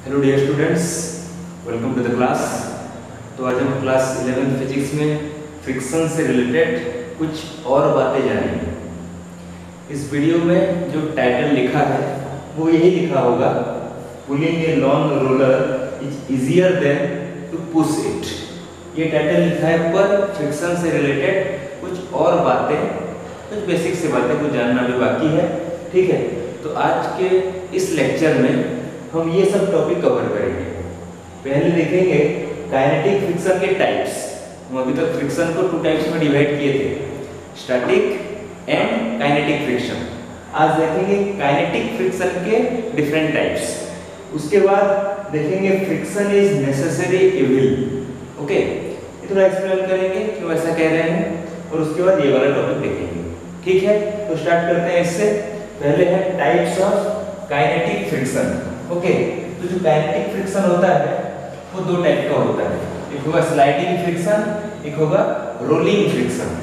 Hello dear students, welcome to the class. तो आज हम क्लास 11 फिजिक्स में फ्रिक्शन से रिलेटेड कुछ और बातें जानेंगे। इस वीडियो में जो टाइटल लिखा है वो यही लिखा होगा, pulling a long roller is easier than to push it. ये टाइटल लिखा है, पर फ्रिक्शन से रिलेटेड कुछ और बातें, कुछ बेसिक से बातें कुछ जानना भी बाकी है। ठीक है, तो आज के इस लेक्चर में हम ये सब टॉपिक कवर करेंगे। पहले देखेंगे काइनेटिक फ्रिक्शन के टाइप्स। हम अभी तक फ्रिक्शन को 2 टाइप्स में डिवाइड किए थे, स्टैटिक एंड काइनेटिक फ्रिक्शन। आज देखेंगे काइनेटिक फ्रिक्शन के डिफरेंट टाइप्स। उसके बाद देखेंगे friction is necessary evil. Okay, ये थोड़ा एक्सप्लेन करेंगे क्यों ऐसा कह रहे हैं, और उसके बाद ये वाला टॉपिक देखेंगे। ठीक है, तो स्टार्ट करते हैं इससे। पहले है types of kinetic friction. Okay, तो जो काइनेटिक फ्रिक्शन होता है वो 2 टाइप का होता है, एक होगा स्लाइडिंग फ्रिक्शन, एक होगा रोलिंग फ्रिक्शन।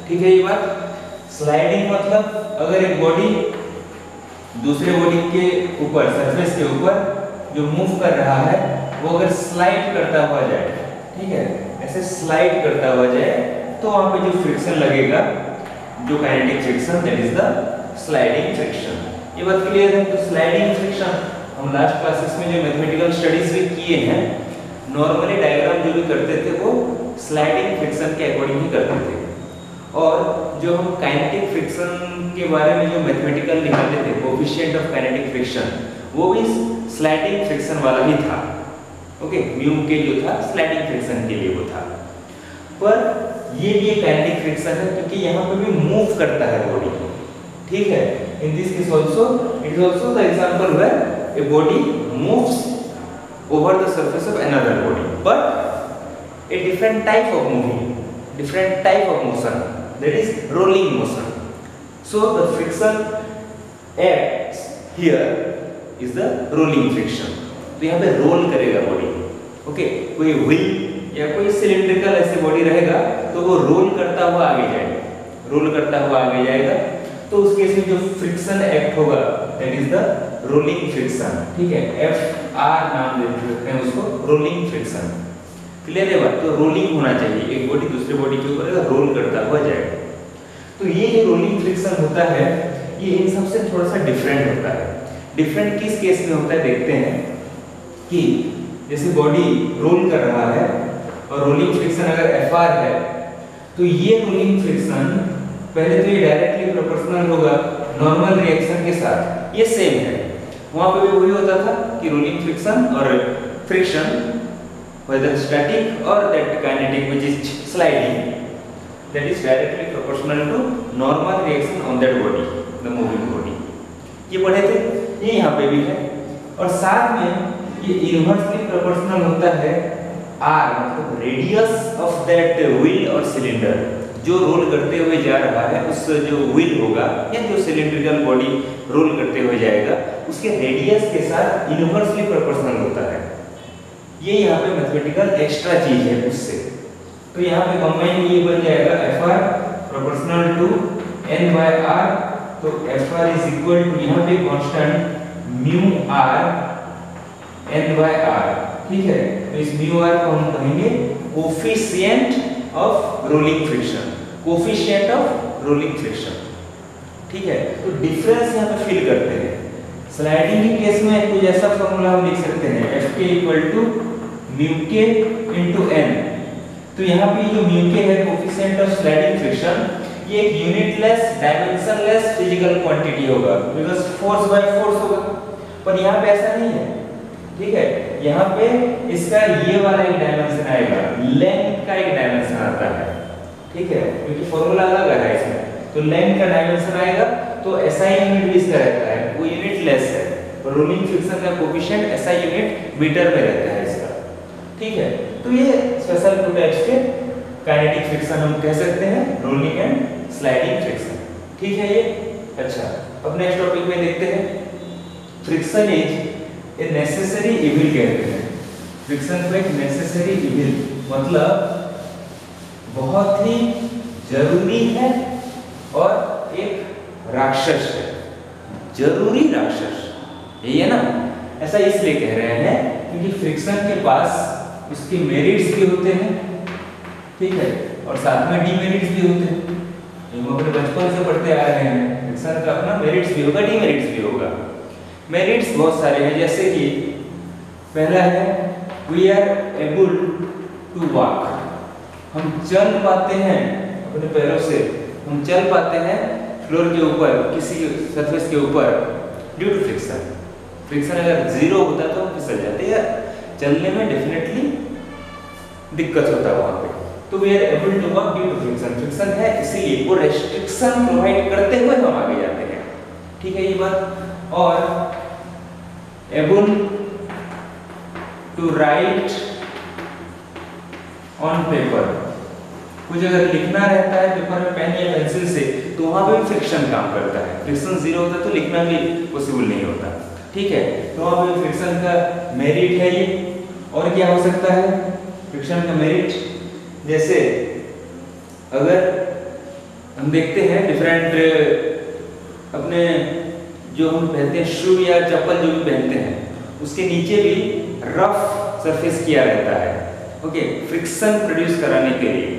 ठीक है, ये बात। स्लाइडिंग मतलब अगर एक बॉडी दूसरे बॉडी के ऊपर, सरफेस के ऊपर जो मूव कर रहा है वो अगर स्लाइड करता हुआ जाए, ठीक है, ऐसे स्लाइड करता हुआ जाए, तो वहां पे जो फ्रिक्शन लगेगा, जो kinetic friction, that is the sliding friction. ये बात क्लियर है। तो स्लाइडिंग फ्रिक्शन हम लास्ट क्लासेस में जो मैथमेटिकल स्टडीज भी किए हैं, नॉर्मली डायग्राम जो भी करते थे वो स्लाइडिंग फ्रिक्शन के अकॉर्डिंग ही करते थे, और जो हम काइनेटिक फ्रिक्शन के बारे में जो मैथमेटिकल निकालते थे, कोएफिशिएंट ऑफ काइनेटिक फ्रिक्शन, वो भी स्लाइडिंग फ्रिक्शन वाला ही था। ओके, म्यू के जो था स्लाइडिंग फ्रिक्शन के लिए वो था। पर ये भी एक काइनेटिक फ्रिक्शन है क्योंकि यहाँ पे भी मूव करता है बॉडी। ठीक है, in this case also it is also the example where a body moves over the surface of another body, but a different type of moving, different type of motion, that is rolling motion. So the friction acts here is the rolling friction. तो यहाँ पे role करेगा body. Okay, कोई wheel या कोई cylindrical ऐसी body रहेगा तो वो रोल करता हुआ आगे जाएगा, रोल करता हुआ आगे जाएगा। तो उस केस में जो फ्रिक्शन एक्ट होगा that is the rolling friction. ठीक है, FR नाम देते हैं उसको, रोलिंग फ्रिक्शन। क्लियर है बात। तो रोलिंग होना चाहिए, एक बॉडी दूसरे बॉडी के ऊपर रोल करता हुआ जाएगा। तो ये जो रोलिंग फ्रिक्शन होता है ये इन सबसे थोड़ा सा डिफरेंट होता है। डिफरेंट किस केस में होता है देखते हैं, कि जैसे बॉडी रोल कर रहा है और रोलिंग फ्रिक्शन अगर FR है, तो ये रोलिंग फ्रिक्शन पहले तो ये डायरेक्टली प्रोपोर्शनल होगा नॉर्मल रिएक्शन के साथ, ये सेम है। वहां पे भी वही होता था कि रोलिंग फ्रिक्शन और friction, whether static or that kinetic which is sliding, that is directly proportional to normal reaction on that body, the moving body. ये पढ़े थे, ये यहाँ पे भी है। और साथ में ये इनवर्सली प्रोपोर्शनल होता है R, मतलब रेडियस ऑफ दैट व्हील और सिलेंडर, जो रोल करते हुए जा रहा है, उस जो व्हील होगा या जो सिलिंड्रिकल बॉडी रोल करते हुए जाएगा, उसके रेडियस के साथ इनवर्सली प्रोपोर्शनल होता है। ये यहाँ पे मैथमेटिकल एक्स्ट्रा चीज है उससे। तो यहाँ पे कंबाइन ये बन जाएगा FR प्रोपोर्शनल टू N/R। तो FR इज इक्वल टू यहाँ पे कांस्टेंट म्यू R N/R। ठीक है, तो इस म्यू R को हम कहेंगे coefficient of rolling friction, coefficient of rolling friction. ठीक है, तो डिफरेंस यहाँ पे फील करते हैं। स्लाइडिंग के केस में कुछ ऐसा फॉर्मूला हम लिख सकते हैं, Fk इक्वल टू म्यू के इनटू n। तो यहाँ पे जो म्यू के है कोफिशिएंट ऑफ स्लाइडिंग फ्रिक्शन, ये एक यूनिटलेस डायमेंशनलेस फिजिकल क्वांटिटी होगा, बिकॉज़ फोर्स बाय फोर्स होगा। पर यहाँ पे ऐसा नहीं है। ठीक है, यहाँ पे इसका ये वाला एक डायमेंशन आएगा, लेंथ का एक डायमेंशन आता है। ठीक है, क्योंकि फॉर्मूला अलग है इसमें, तो लेंथ का डायमेंशन आएगा, तो SI यूनिट भी इसका रहता है, वो यूनिटलेस है। और रोलिंग फ्रिक्शन का कोएफिशिएंट SI यूनिट मीटर में रहता है इसका। ठीक है, तो ये स्पेशल 2 टाइप्स के काइनेटिक फ्रिक्शन हम कह सकते हैं, रोलिंग एंड स्लाइडिंग फ्रिक्शन। ठीक है ये। अच्छा, अब नेक्स्ट टॉपिक में देखते हैं, friction is a necessary evil कहते हैं। फ्रिक्शन को एक नेसेसरी इविल मतलब बहुत ही जरूरी है और एक राक्षस है, जरूरी राक्षस। यही है ना, ऐसा इसलिए कह रहे हैं क्योंकि फ्रिक्शन के पास उसके मेरिट्स भी होते हैं, ठीक है, और साथ में डीमेरिट्स भी होते हैं। हम अपने बचपन से पढ़ते आ रहे हैं, फ्रिक्शन का अपना मेरिट्स भी होगा, डीमेरिट्स भी होगा। मेरिट्स बहुत सारे हैं, जैसे कि पहला है we are able to walk, हम चल पाते हैं अपने पैरों से, हम चल पाते हैं फ्लोर के ऊपर, किसी सरफेस के ऊपर ड्यू टू फ्रिक्शन। फ्रिक्शन अगर जीरो होता तो हम फिसल जाते हैं, चलने में डेफिनेटली दिक्कत होता है वहां पे। तो we are able to walk due to friction, friction है इसीलिए वो रेस्ट्रिक्शन प्रोवाइड करते हुए हम आगे जाते हैं, ठीक है ये बात। और able to write on paper, कुछ अगर लिखना रहता है पेपर में पेन या पेंसिल से तो वहां पे फ्रिक्शन काम करता है। फ्रिक्शन जीरो होता तो लिखना भी पॉसिबल नहीं होता, ठीक है। तो वहां पे फ्रिक्शन का मेरिट है ये। और क्या हो सकता है फ्रिक्शन का मेरिट, जैसे अगर हम देखते हैं डिफरेंट अपने जो हम पहनते हैं शू या चप्पल जो भी पहनते हैं उसके नीचे भी रफ सरफेस किया रहता है, ओके, फ्रिक्शन प्रोड्यूस कराने के लिए,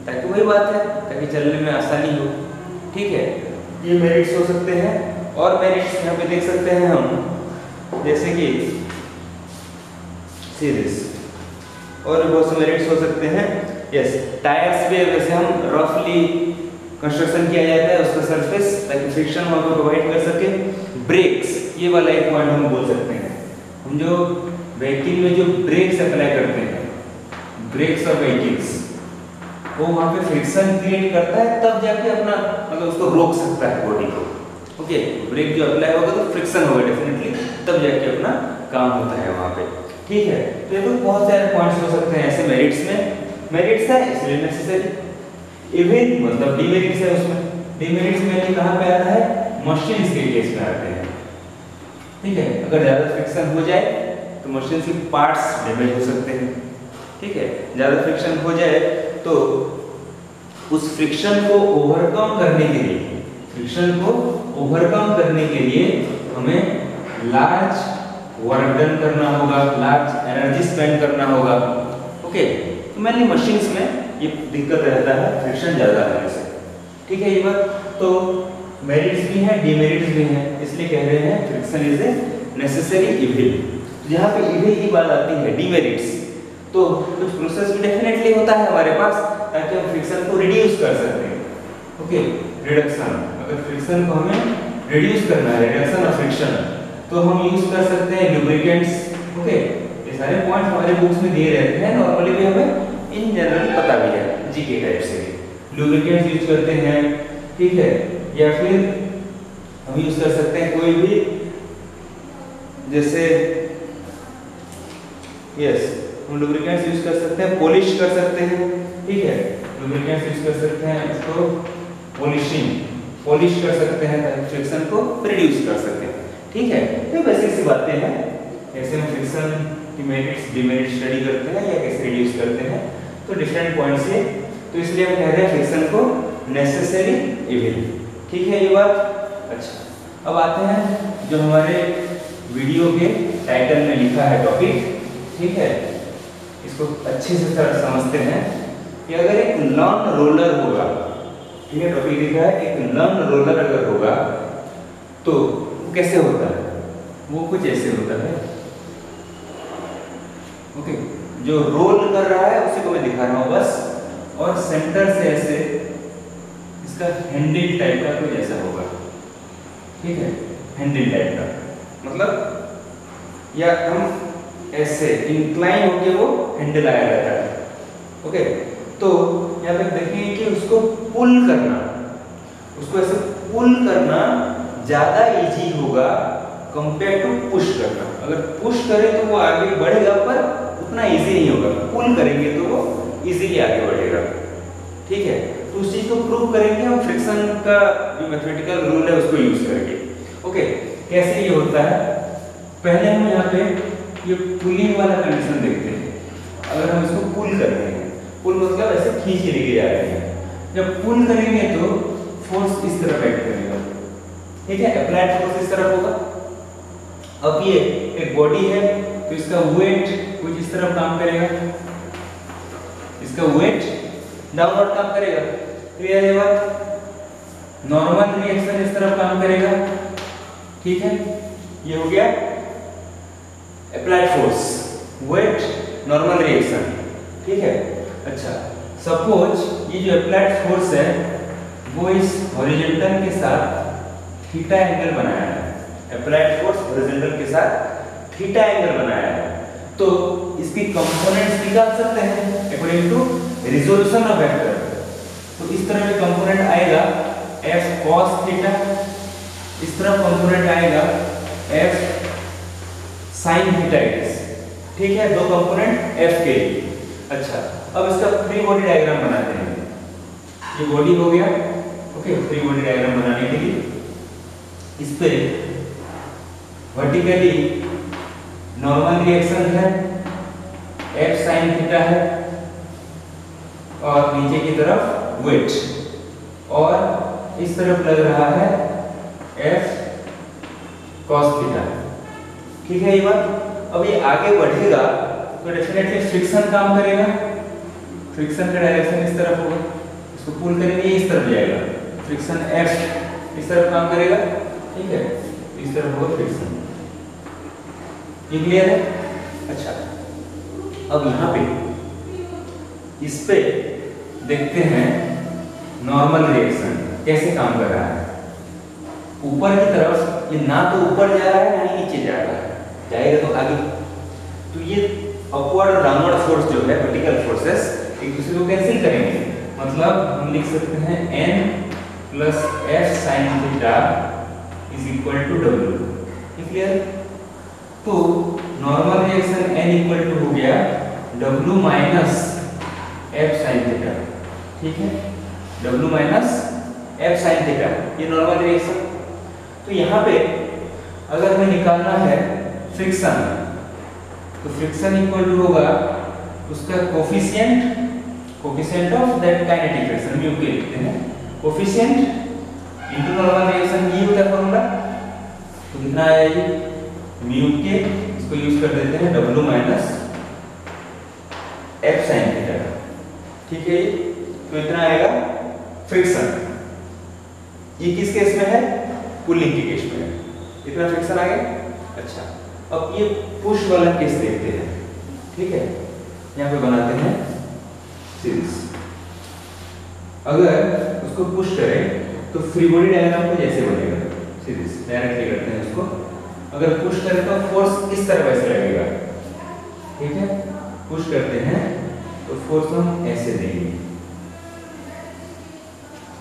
ताकि वही बात है ताकि चलने में आसानी हो, ठीक है। ये मेरिट्स हो सकते हैं। और मेरिट्स यहाँ पे देख सकते हैं हम, जैसे कि सीरीज, और बहुत से मेरिट्स हो सकते हैं। यस, टायर्स भी वैसे हम रफली कंस्ट्रक्शन किया जाता है उसका सरफेस ताकि फ्रिक्शन वहां पर प्रोवाइड कर सके। ब्रेक्स, ये वाला एक पॉइंट हम बोल सकते हैं, हम जो व्हीकल में जो ब्रेक्स अप्लाई करते हैं, ब्रेक्स ऑफ व्हीकल्स, वो वहां पे फ्रिक्शन क्रिएट करता है, तब जाके अपना मतलब उसको रोक सकता है बॉडी को, ओके। ब्रेक जो अप्लाई होगा तो फ्रिक्शन होगा डेफिनेटली, तब जाके अपना काम होता है वहां पे, ठीक है। तो ये तो बहुत सारे पॉइंट्स हो सकते हैं ऐसे मेरिट्स में। मेरिट्स है इसलिए नेसेसरी। इवन मतलब डीमेरिट्स है उसमें, डीमेरिट्स में कहां पे आता है, मशीन्स के केस में आते हैं, ठीक है। अगर ज्यादा फ्रिक्शन हो जाए तो मशीन के पार्ट्स डैमेज हो सकते हैं, ठीक है। ज्यादा फ्रिक्शन हो जाए तो उस फ्रिक्शन को ओवरकम करने के लिए, फ्रिक्शन को ओवरकम करने के लिए हमें लार्ज वर्क डन करना होगा, लार्ज एनर्जी स्पेंड करना होगा, ओके। तो मेनली मशीन्स में ये दिक्कत रहता है फ्रिक्शन ज्यादा होने से, ठीक है ये बात। तो मेरिट्स भी हैं, डीमेरिट्स भी हैं, इसलिए कह रहे हैं friction is a necessary evil. जहां पे इविल की बात आती है, डीमेरिट्स, तो कुछ प्रोसेस भी डेफिनेटली होता है हमारे पास ताकि हम फ्रिक्शन को रिड्यूस कर सकते हैं, ओके। रिडक्शन, अगर फ्रिक्शन को हमें रिड्यूस करना है, रिडक्शन ऑफ फ्रिक्शन, तो हम यूज कर सकते हैं लुब्रिकेंट्स, ओके। ये सारे पॉइंट्स हमारे बुक्स में दिए रहते हैं, नॉर्मली भी हमें इन जनरल पता भी है, जीके टाइप से लुब्रिकेंट्स यूज करते हैं, ठीक है। या फिर हम यूज कर सकते हैं कोई भी, जैसे यस, हम लुब्रिकेंट्स यूज कर सकते हैं, पॉलिश कर सकते हैं, ठीक है। लुब्रिकेंट्स यूज कर सकते हैं, इसको पॉलिशिंग, पॉलिश कर सकते हैं ताकि फ्रिक्शन को रिड्यूस कर सकते हैं, ठीक है। तो बेसिक सी बातें हैं, कैसे हम फ्रिक्शन की मेरिट्स डीमेरिट्स स्टडी करते हैं या कैसे रिड्यूस करते हैं, तो डिफरेंट पॉइंट्स है। तो इसलिए हम कह रहे हैं फ्रिक्शन को नेसेसरी इविल, ठीक है ये बात। अच्छा, अब आते हैं जो हमारे वीडियो के टाइटल में लिखा है टॉपिक, ठीक है, इसको अच्छे से समझते हैं कि अगर एक लॉन रोलर होगा, ठीक है, टॉपिक लिखा है एक लॉन रोलर अगर होगा तो कैसे होता है, वो कुछ ऐसे होता है, ओके। जो रोल कर रहा है उसी को मैं दिखा रहा हूं बस, और सेंटर से ऐसे इसका हैंडल टाइप का कुछ ऐसा होगा, ठीक है, हैंडल टाइप का मतलब, या हम ऐसे इंक्लाइन होके वो हैंडल आया रहता है, ओके। तो यहाँ पे देखेंगे कि उसको पुल करना, उसको ऐसे पुल करना ज्यादा इजी होगा कंपेयर टू पुश करना। अगर पुश करें तो वो आगे बढ़ेगा पर उतना इजी नहीं होगा, पुल करेंगे तो वो इजीली आगे बढ़ेगा, ठीक है। तो उस चीज को प्रूव करेंगे हम फ्रिक्शन का जो मैथमेटिकल रूल है उसको यूज करके, ओके। कैसे ये होता है, पहले हम यहाँ पे ये पुलिंग वाला कंडीशन देखते हैं। अगर हम इसको पुल कर रहे हैं, पुल मतलब ऐसे खींच के लेके जा रहे हैं, जब पुल करेंगे तो फोर्स इस तरफ एक्ट करेगा, ठीक है, अप्लाइड फोर्स इस तरफ होगा। अब ये एक बॉडी है तो इसका वेट कुछ इस तरफ काम करेगा, इसका वेट डाउनवर्ड काम करेगा। क्लियर है बात? नॉर्मल रिएक्शन इस तरफ काम करेगा। ठीक है, ये हो गया applied force, weight, normal reaction. ठीक है, अच्छा सपोज ये जो अप्लाइड फोर्स है वो इस हॉरिजॉन्टल के साथ थीटा एंगल बनाया है। अप्लाइड फोर्स हॉरिजॉन्टल के साथ थीटा एंगल बनाया है, तो इसकी कंपोनेंट्स निकाल सकते हैं according to resolution of vector. तो इस तरह में कंपोनेंट आएगा f cos थीटा, इस तरफ कंपोनेंट आएगा f sin थीटा। ठीक है, दो कंपोनेंट f के। अच्छा, अब इसका फ्री बॉडी डायग्राम बनाते हैं। ये बॉडी हो गया। ओके, फ्री बॉडी डायग्राम बनाने के लिए इस पे वर्टिकली नॉर्मल रिएक्शन है, f sin थीटा है, और नीचे की तरफ वेट, और इस तरफ लग रहा है f cos थीटा। ठीक है ये बात। अब ये आगे बढ़ेगा तो डेफिनेटली फ्रिक्शन काम करेगा। फ्रिक्शन का डायरेक्शन इस तरफ होगा, इसको पुल करेंगे ये इस तरफ जाएगा, फ्रिक्शन F इस तरफ काम करेगा। ठीक है, इस तरफ होगा फ्रिक्शन। ये क्लियर है? अच्छा, अब यहाँ पे इस पे देखते हैं नॉर्मल रिएक्शन कैसे काम कर रहा है। ऊपर की तरफ ये ना तो ऊपर जा रहा है ना ही नीचे जा रहा है, जाएगा तो आगे। तो ये अपवर्ड और डाउनवर्ड फोर्स जो है, वर्टिकल फोर्सेस, एक दूसरे को कैंसिल करेंगे। मतलब हम लिख सकते हैं n plus f sin theta is equal to w। Clear? तो normal reaction n equal to हो गया w minus f sin theta. ठीक है, w minus f sin theta, ये नॉर्मल रिएक्शन। तो यहाँ पे अगर हमें निकालना है फ्रिक्शन, तो फ्रिक्शन इक्वल टू होगा उसका coefficient of that kinetic friction, mu के लिखते हैं, कोफिशिएंट इनटू नॉर्मल रिएक्शन, ये होता है फॉर्मूला। तो कितना आया ये म्यू के, इसको यूज कर देते हैं w minus f sin theta. ठीक है, तो इतना आएगा फ्रिक्शन। ये किस केस में है? पुलिंग के केस में है। इतना फ्रिक्शन आ गया। अच्छा, अब ये पुश वाला केस देखते हैं। ठीक है, यहाँ पे बनाते हैं सीरीज। अगर उसको पुश करें तो फ्री बॉडी डायग्राम को जैसे बनेगा, सीरीज डायरेक्टली करते हैं उसको। अगर पुश करें तो फोर्स इस तरफ ऐसे लगेगा। ठीक है, पुश करते हैं तो फोर्स हम ऐसे देंगे।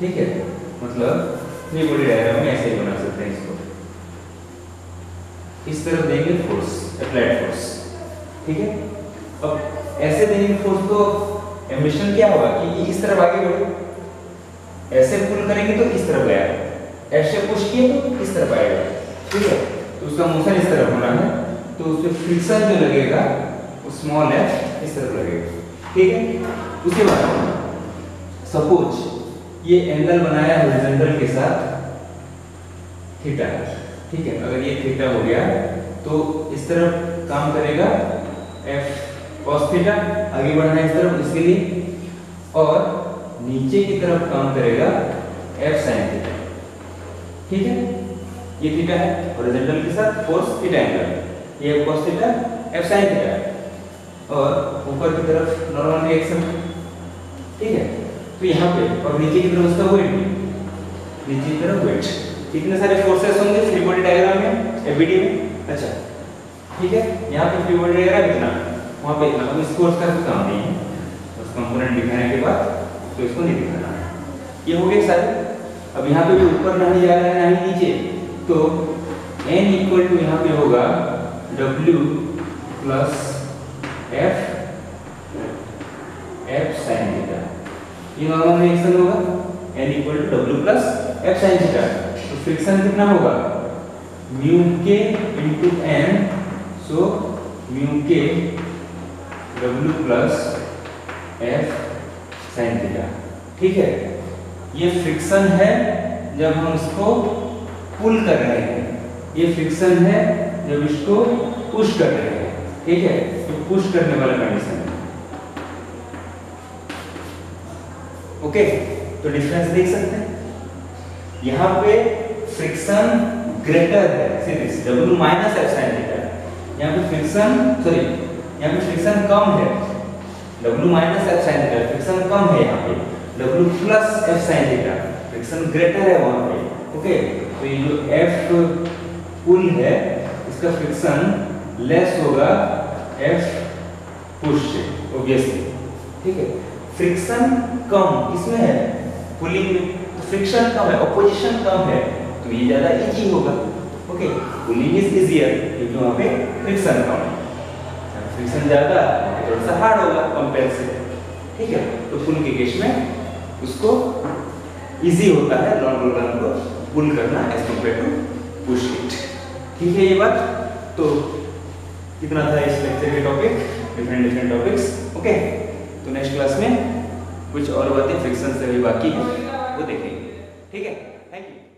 ठीक है, मतलब फ्री बॉडी डायग्राम में ऐसे ही बना सकते हैं इसको। इस तरफ देंगे फोर्स, अप्लाइड फोर्स। ठीक है, अब ऐसे देंगे फोर्स तो एमिशन क्या होगा कि ये इस तरफ आगे बढ़े, ऐसे पुल करेंगे तो इस तरफ गया, ऐसे पुश किए तो इस तरफ आएगा। ठीक है, तो उसका मोशन इस तरफ होना है, तो उसपे फ्रिक्शन जो लगेगा वो स्मॉल f इस तरफ लगेगा। ठीक है, उसके बाद सपोज ये एंगल बनाया हॉरिजॉन्टल के साथ थीटा। ठीक है, अगर ये थीटा हो गया तो इस तरफ काम करेगा f cos थीटा, आगे बढ़ना है इस तरफ इसके लिए, और नीचे की तरफ काम करेगा f sin थीटा। ठीक है, ये थीटा है हॉरिजॉन्टल के साथ फोर्स थीटा एंगल, ये cos theta f sin theta, और ऊपर की तरफ नॉर्मल रिएक्शन। ठीक है, तो यहाँ पे और नीचे की तरफ उसका वेट, नीचे की तरफ वेट। कितने सारे फोर्सेस होंगे फ्री बॉडी डायग्राम में, एबीडी में। अच्छा, ठीक है, यहाँ पे फ्री बॉडी डायग्राम इतना, वहाँ पे इतना। अब इस कोर्स का कोई काम नहीं है, बस कंपोनेंट दिखाने के बाद तो इसको नहीं दिखाना है। ये हो गए सारे। अब यहाँ पे भी ऊपर नहीं जा रहा है ना ही नीचे, तो n इक्वल टू यहाँ पे होगा w plus f sin theta. ये नॉर्मल रिएक्शन होगा, n equal to w plus f sin theta. तो फ्रिक्शन कितना होगा? म्यू के इंटू n, सो म्यू के w plus f sin theta. ठीक है, ये फ्रिक्शन है जब हम इसको पुल कर रहे हैं, ये फ्रिक्शन है जब इसको पुश कर रहे हैं, ठीक है, तो पुश करने वाला कंडीशन है। ओके, तो डिफरेंस देख सकते हैं, यहाँ पे फ्रिक्शन ग्रेटर है, series W minus F sine theta, यहाँ पे फ्रिक्शन यहाँ पे फ्रिक्शन कम है, W minus F sine theta, friction कम है, यहाँ पे W plus F sine theta, friction greater है वहाँ पे। ओके, तो ये जो F पुल है इसका फ्रिक्शन लेस होगा F पुश से, ऑब्वियसली, ठीक है। फ्रिक्शन कम किसमें है, पुलिंग में, तो फ्रिक्शन कम है, ऑपोजिशन कम है, तो ये ज्यादा इजी होगा। ओके, पुलिंग इज इजियर क्योंकि वहाँ पे फ्रिक्शन कम है, फ्रिक्शन ज्यादा थोड़ा सा हार्ड होगा कंपेयर से, ठीक है। तो पुल के केस में उसको इजी होता है लॉन्ग रोलर को पुल करना as compare to push it, ठीक है। ये बात तो कितना था इस लेक्चर के टॉपिक, डिफरेंट टॉपिक्स। ओके, तो नेक्स्ट क्लास में कुछ और बातें फ्रिक्शन से भी बाकी है वो देखेंगे, ठीक है। Thank you.